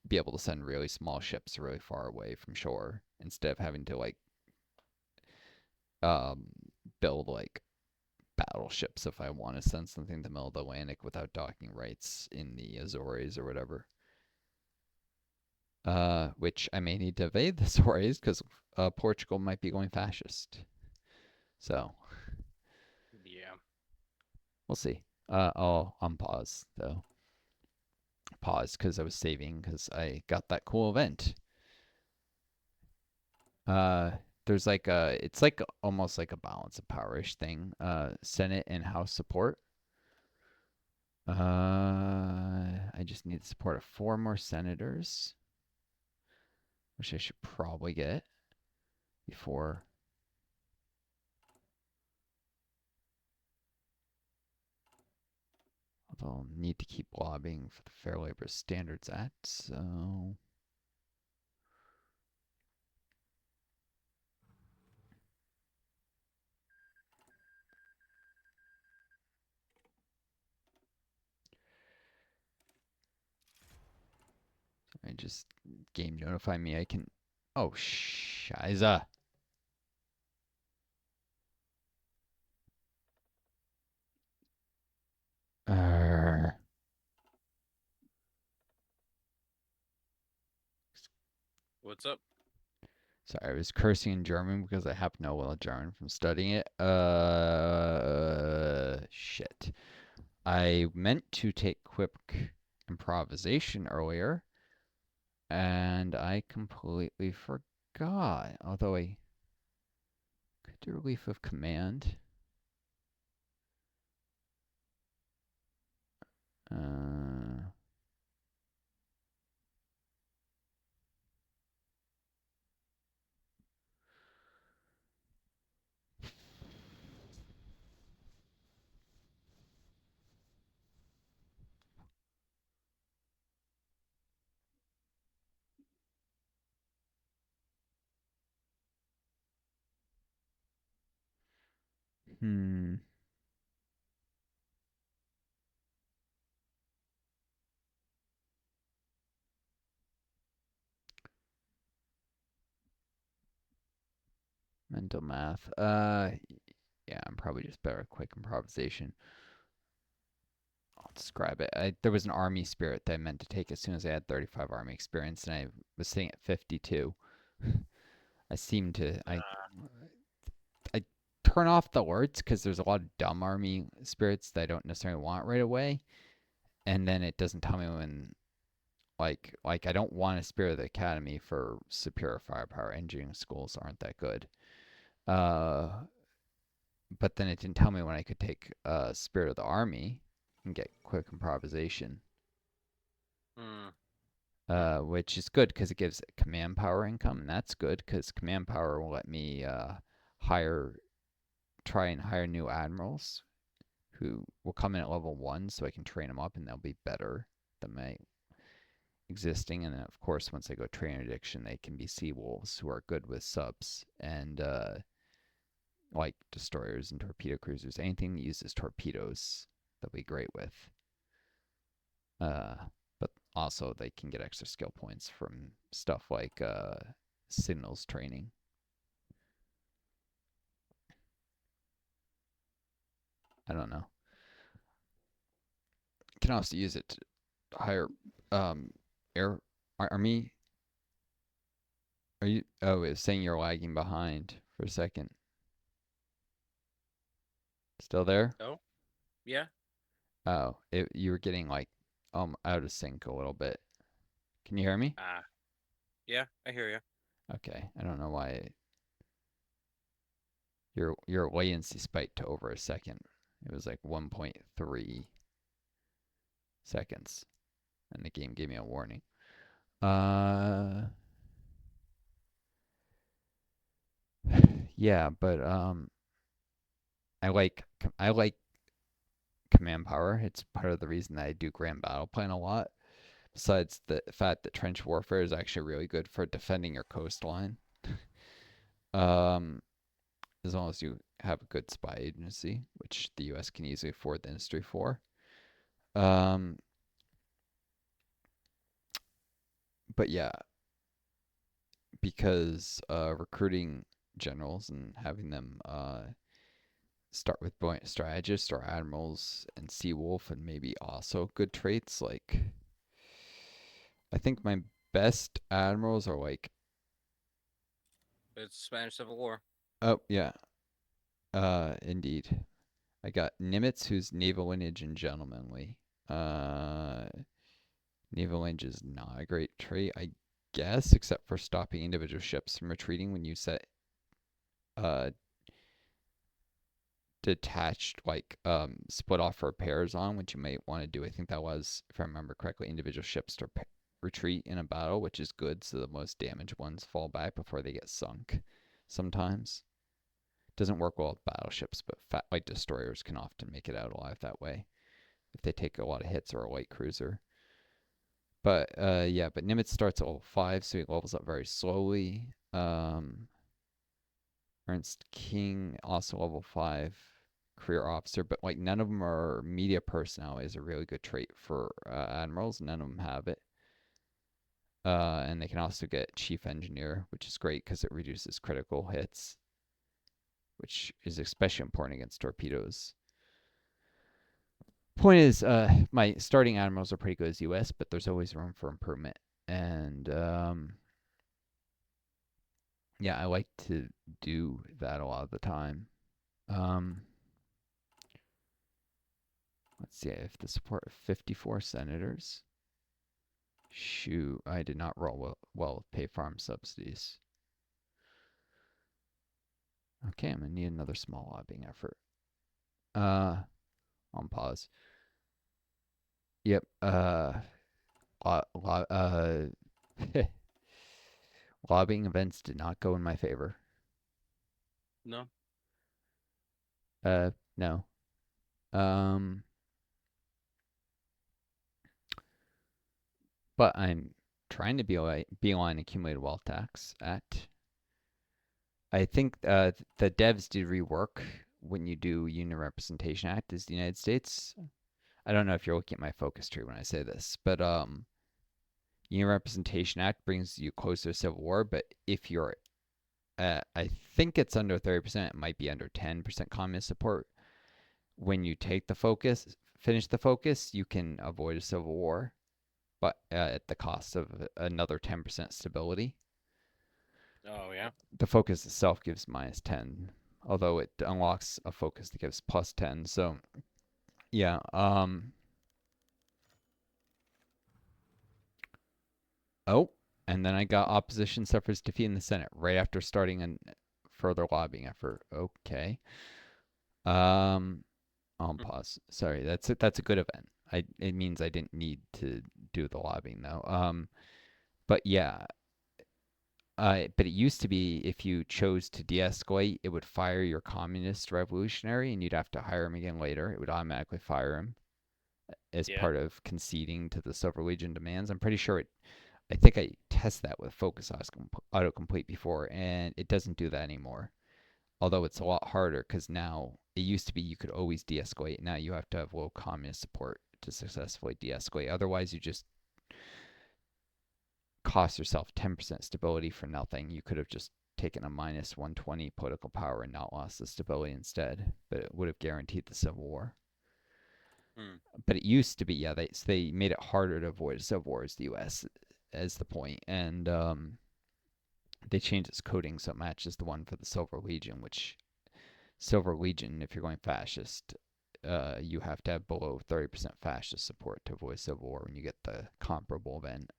be able to send really small ships really far away from shore instead of having to like um, build like battleships if I want to send something to the middle of the Atlantic without docking rights in the Azores or whatever. Which I may need to evade the Azores because Portugal might be going fascist. So Yeah. we'll see. I'll unpause though. Pause because I was saving because I got that cool event. Uh, there's like a it's like almost like a balance of powerish thing. Senate and House support. I just need the support of 4 more senators, which I should probably get before. Although I'll need to keep lobbying for the Fair Labor Standards Act, so I just game notify me I can. Oh, shiza. Arr. What's up? Sorry, I was cursing in German because I happen to know well German from studying it. Shit. I meant to take quick improvisation earlier, and I completely forgot. Although I could do relief of command. Uh, hmm. Mental math. Yeah, I'm probably just better at quick improvisation. I'll describe it. There was an army spirit that I meant to take as soon as I had 35 army experience, and I was sitting at 52. I seem to I turn off the alerts because there's a lot of dumb army spirits that I don't necessarily want right away, and then it doesn't tell me when. Like I don't want a spirit of the academy for superior firepower. Engineering schools aren't that good. Uh, but then it didn't tell me when I could take Spirit of the Army and get quick improvisation, Hmm. Hmm. which is good because it gives command power income, and that's good because command power will let me hire, try and hire new admirals who will come in at level 1, so I can train them up, and they'll be better than my existing. And then, of course, once I go train addiction, they can be sea wolves who are good with subs and like destroyers and torpedo cruisers. Anything that uses torpedoes, they'll be great with. Uh, but also they can get extra skill points from stuff like signals training. I don't know. You can also use it to hire air army. Are you? Oh, it's saying you're lagging behind for a second. Still there? Oh, yeah. Oh, you were getting like out of sync a little bit. Can you hear me? Ah, yeah. I hear you. Okay, I don't know why your latency spiked to over a second. It was like 1.3 seconds, and the game gave me a warning. Uh, yeah, but I like command power. It's part of the reason that I do grand battle plan a lot. Besides the fact that trench warfare is actually really good for defending your coastline. Um, as long as you have a good spy agency, which the U.S. can easily afford the industry for. Um, but yeah, because recruiting generals and having them start with brilliant strategists or admirals and Seawolf and maybe also good traits. Like, I think my best admirals are like, It's Spanish Civil War. oh, yeah, indeed. I got Nimitz, who's naval lineage and gentlemanly. Uh, naval lineage is not a great trait, I guess, except for stopping individual ships from retreating when you set uh detached like split off repairs on, which you might want to do. I think that was, if I remember correctly, individual ships to retreat in a battle, which is good, so the most damaged ones fall back before they get sunk. Sometimes doesn't work well with battleships, but like destroyers can often make it out alive that way if they take a lot of hits or a light cruiser. But yeah, but Nimitz starts at level 5, so he levels up very slowly. Ernst King, also level 5 career officer, but like none of them are media personnel is a really good trait for admirals. None of them have it. And they can also get chief engineer, which is great because it reduces critical hits, which is especially important against torpedoes. Point is, my starting admirals are pretty good as US, but there's always room for improvement. And yeah, I like to do that a lot of the time. Um, let's see, I have to support 54 senators. Shoot, I did not roll well with pay farm subsidies. Okay, I'm gonna need another small lobbying effort. On pause. Yep. Lo- lo- uh, lobbying events did not go in my favor. No. No. Um, but I'm trying to beeline accumulated wealth tax at. I think the devs did rework when you do Union Representation Act as the United States. I don't know if you're looking at my focus tree when I say this, but Union Representation Act brings you closer to civil war. But if you're I think it's under 30%, it might be under 10% communist support. When you take the focus, finish the focus, you can avoid a civil war, but at the cost of another 10% stability. Oh yeah. The focus itself gives minus 10, although it unlocks a focus that gives plus 10. So, yeah. Oh, and then I got opposition suffers defeat in the Senate right after starting a further lobbying effort. Okay. Um, I'll Hmm. pause. Sorry, that's a good event. It means I didn't need to do the lobbying though. But yeah, but it used to be if you chose to de-escalate, it would fire your communist revolutionary, and you'd have to hire him again later. It would automatically fire him as Yeah. part of conceding to the Silver Legion demands. I'm pretty sure it. I think I tested that with Focus Autocomplete before, and it doesn't do that anymore. Although it's a lot harder because now it used to be you could always de-escalate. Now you have to have low communist support to successfully de-escalate. Otherwise, you just cost yourself 10% stability for nothing. You could have just taken a minus 120 political power and not lost the stability instead, but it would have guaranteed the civil war. Hmm. But it used to be, yeah, they made it harder to avoid a civil war as the U.S. as the point, and they changed its coding so it matches the one for the Silver Legion, which Silver Legion, if you're going fascist, you have to have below 30% fascist support to avoid civil war when you get the comparable event.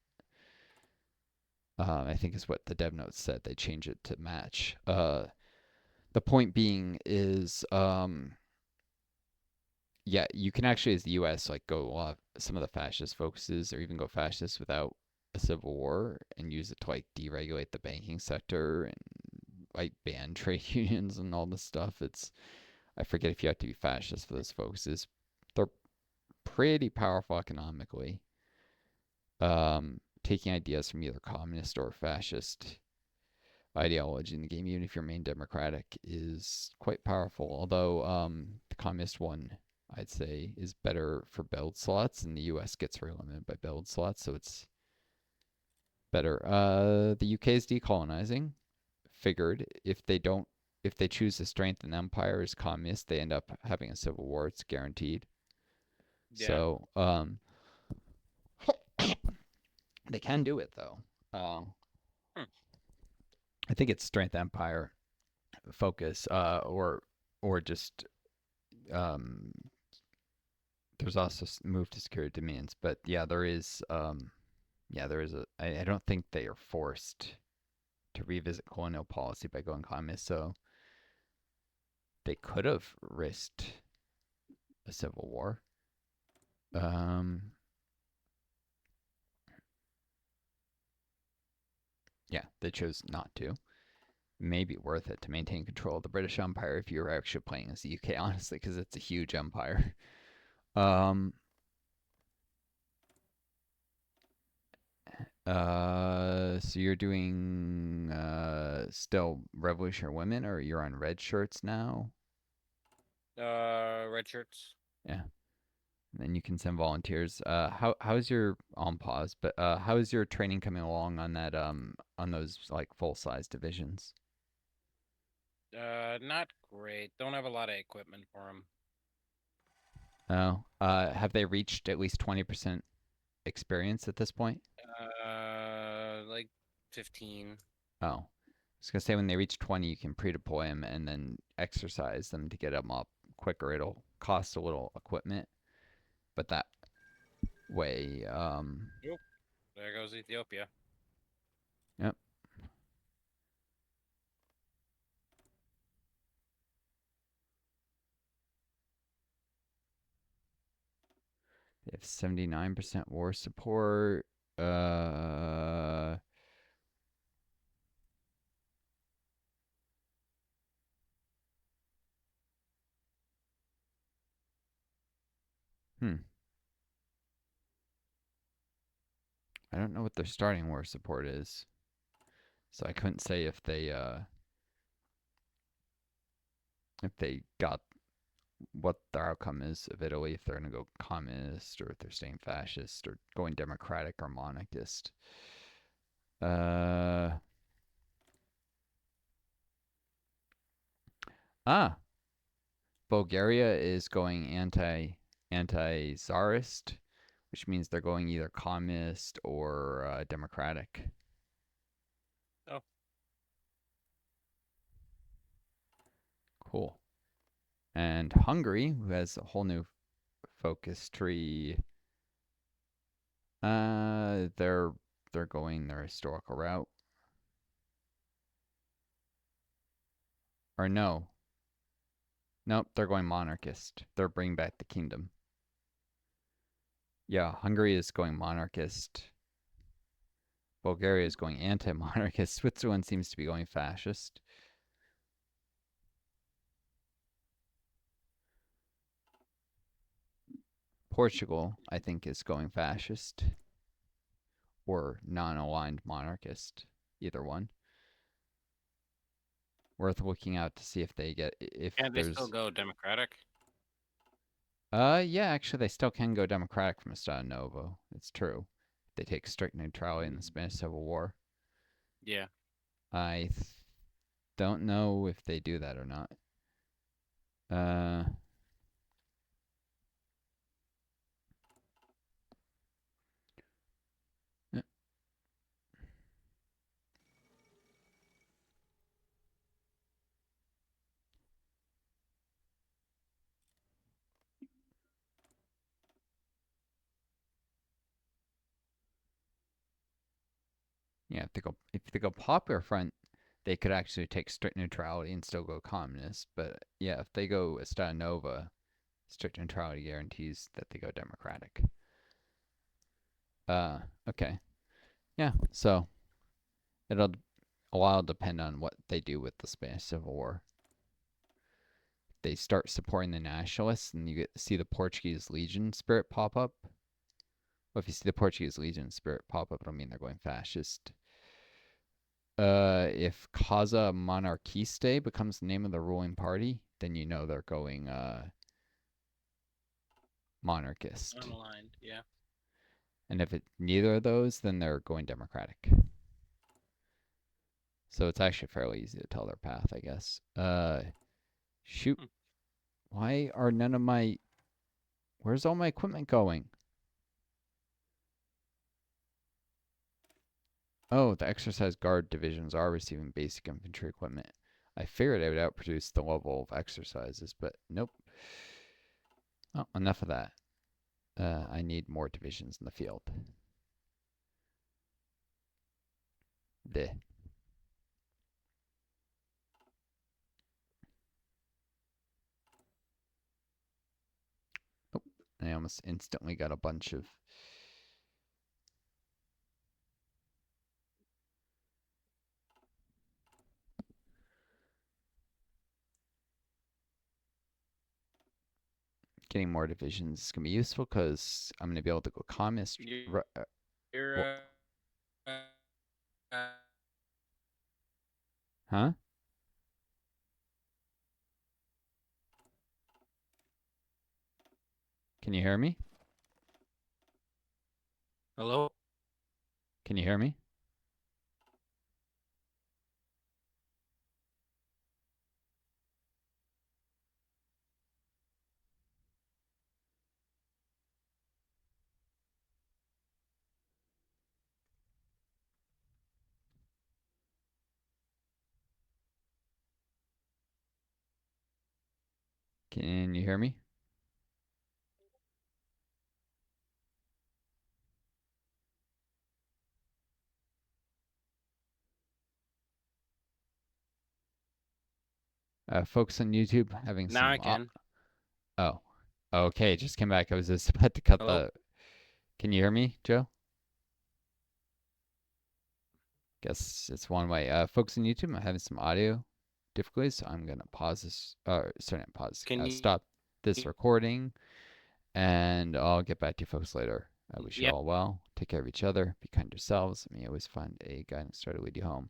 I think is what the dev notes said. They change it to match. The point being is, yeah, you can actually, as the U.S., like go off some of the fascist focuses, or even go fascist without a civil war, and use it to like deregulate the banking sector and like ban trade unions and all this stuff. It's I forget if you have to be fascist for those focuses. They're pretty powerful economically. Taking ideas from either communist or fascist ideology in the game, even if your main democratic, is quite powerful. Although the communist one, I'd say, is better for build slots, and the U.S. gets very limited by build slots, so it's better. The UK is decolonizing. Figured if they choose to strengthen empire as communist, they end up having a civil war. It's guaranteed. Yeah. So they can do it though. Hmm. I think it's strength empire focus, or just um, there's also move to security demands. But yeah, there is a. I don't think they are forced to revisit colonial policy by going communist. So They could have risked a civil war. Um, yeah, they chose not to. Maybe worth it to maintain control of the British Empire if you were actually playing as the UK, honestly, because it's a huge empire. Um, so you're doing still Revolutionary Women, or you're on red shirts now? Red shirts. Yeah. Then you can send volunteers. How's your on pause? But how is your training coming along on that on those like full size divisions? Not great. Don't have a lot of equipment for them. Oh, have they reached at least 20% experience at this point? Like 15. Oh, I was gonna say when they reach 20, you can pre-deploy them and then exercise them to get them up quicker. It'll cost a little equipment, but that way, Oop, there goes Ethiopia. yep, they have 79% war support. Uh, hmm. I don't know what their starting war support is, so I couldn't say if they got what their outcome is of Italy, if they're going to go communist or if they're staying fascist or going democratic or monarchist. Uh, ah, Bulgaria is going anti czarist, which means they're going either communist or democratic. Oh, Cool. And Hungary, who has a whole new focus tree, they're going their historical route. Or no, nope, they're going monarchist. They're bringing back the kingdom. Yeah, Hungary is going monarchist. Bulgaria is going anti-monarchist. Switzerland seems to be going fascist. Portugal, I think, is going fascist or non-aligned monarchist. Either one. Worth looking out to see if they get if can't they still there's. go Democratic? Yeah, actually, they still can go democratic from Estado Novo. It's true. They take strict neutrality in the Spanish Civil War. Yeah. I don't know if they do that or not. Uh, yeah, if they go Popular Front, they could actually take strict neutrality and still go communist. But yeah, if they go Estado Nova, strict neutrality guarantees that they go democratic. Uh, okay, yeah. So it'll a lot depend on what they do with the Spanish Civil War. They start supporting the nationalists, and you get to see the Portuguese Legion spirit pop up. Well, if you see the Portuguese Legion spirit pop up, it'll mean they're going fascist. If Casa Monarquiste becomes the name of the ruling party, then you know they're going monarchist. Unaligned. Yeah. And if it's neither of those, then they're going democratic. So it's actually fairly easy to tell their path, I guess. Shoot. Hmm. Why are none of my. Where's all my equipment going? Oh, the exercise guard divisions are receiving basic infantry equipment. I figured I would outproduce the level of exercises, but nope. Oh, enough of that. I need more divisions in the field. Bleh. almost instantly got a bunch of getting more divisions is gonna be useful because I'm gonna be able to go communist. Well, You're huh? Can you hear me? hello? Can you hear me? Can you hear me? Folks on YouTube having Now some. I can. Oh, okay. Just came back. I was just about to cut Hello? the. Can you hear me, Joe? Guess it's one way. Folks on YouTube, I'm having some audio difficulties, so I'm gonna pause this. Sorry, not pause. Can you? Stop this recording, and I'll get back to you folks later. I wish you Yeah. all well. Take care of each other. Be kind to yourselves. May always find a guidance star to lead you home.